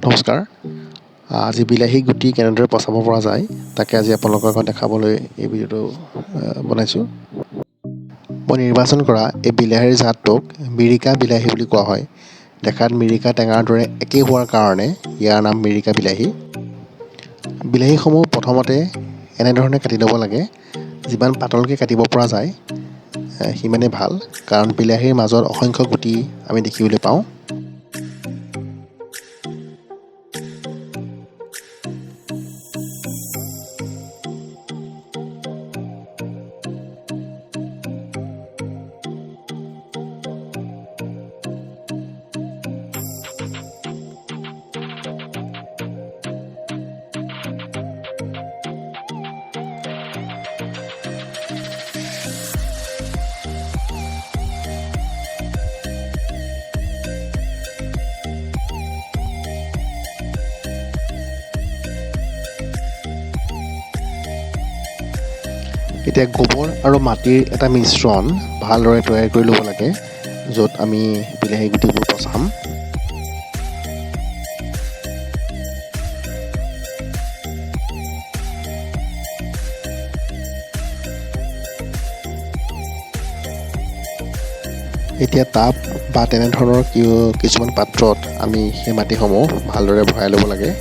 নমস্কাৰ। আজি বিলাহী গুটি কেনেদৰে পচাব পৰা যায় তাকে আজি আপোনালোকৰ আগত দেখাবলৈ এই ভিডিঅ'টো বনাইছোঁ। মই নিৰ্বাচন কৰা এই বিলাহীৰ জাতটোক মিৰিকা বিলাহী বুলি কোৱা হয়। দেখাত মিৰিকা টেঙাৰ দৰে একেই হোৱাৰ কাৰণে ইয়াৰ নাম মিৰিকা বিলাহী। বিলাহীসমূহ প্ৰথমতে এনেধৰণে কাটি ল'ব লাগে। যিমান পাতলকৈ কাটিব পৰা যায় সিমানেই ভাল, কাৰণ বিলাহীৰ মাজত অসংখ্য গুটি আমি দেখিবলৈ পাওঁ। এতিয়া গোবৰ আৰু মাটিৰ এটা মিশ্ৰণ ভালদৰে তৈয়াৰ কৰি ল'ব লাগে, য'ত আমি বিলাহী গুটিবোৰ পচাম। এতিয়া টাব বা তেনেধৰণৰ কিছুমান পাত্ৰত আমি সেই মাটিসমূহ ভালদৰে ভৰাই ল'ব লাগে।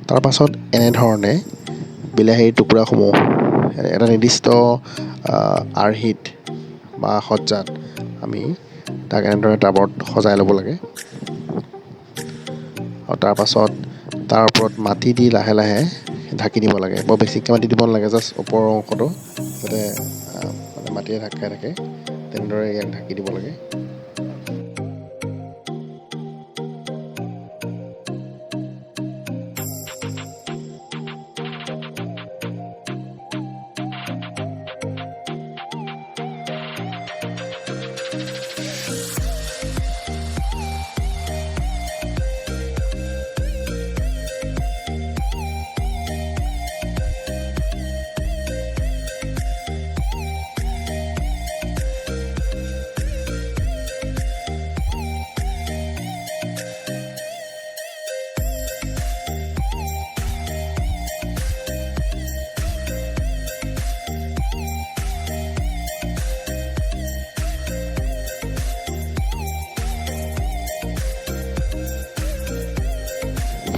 তাৰ পাছত এনেধৰণে বিলাহীৰ টুকুৰাসমূহ এটা নিৰ্দিষ্ট আৰ্হিত বা সজ্জাত আমি তাক এনেদৰে টাবত সজাই ল'ব লাগে। আৰু তাৰ পাছত তাৰ ওপৰত মাটি দি লাহে লাহে ঢাকি দিব লাগে। বৰ বেছিকৈ মাটি দিব নালাগে, জাষ্ট ওপৰৰ অংশটো যাতে মাটিৰে ঢাক খাই থাকে, তেনেদৰে ইয়াক ঢাকি দিব লাগে।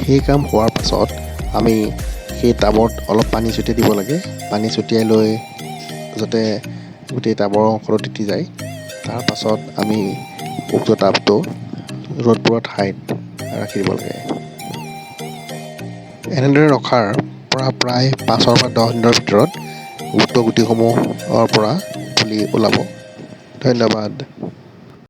সেই কাম হোৱাৰ পাছত আমি সেই টাবত অলপ পানী ছটিয়াই দিব লাগে। পানী ছটিয়াই লৈ যাতে গোটেই টাবৰ অংশটো তিতি যায়। তাৰ পাছত আমি উক্ত টাবটো ৰ'দ পৰা ঠাইত ৰাখি দিব লাগে। এনেদৰে ৰখাৰ পৰা প্ৰায় 5 পৰা 10 দিনৰ ভিতৰত উক্ত গুটিসমূহৰ পৰা পুলি ওলাব। ধন্যবাদ।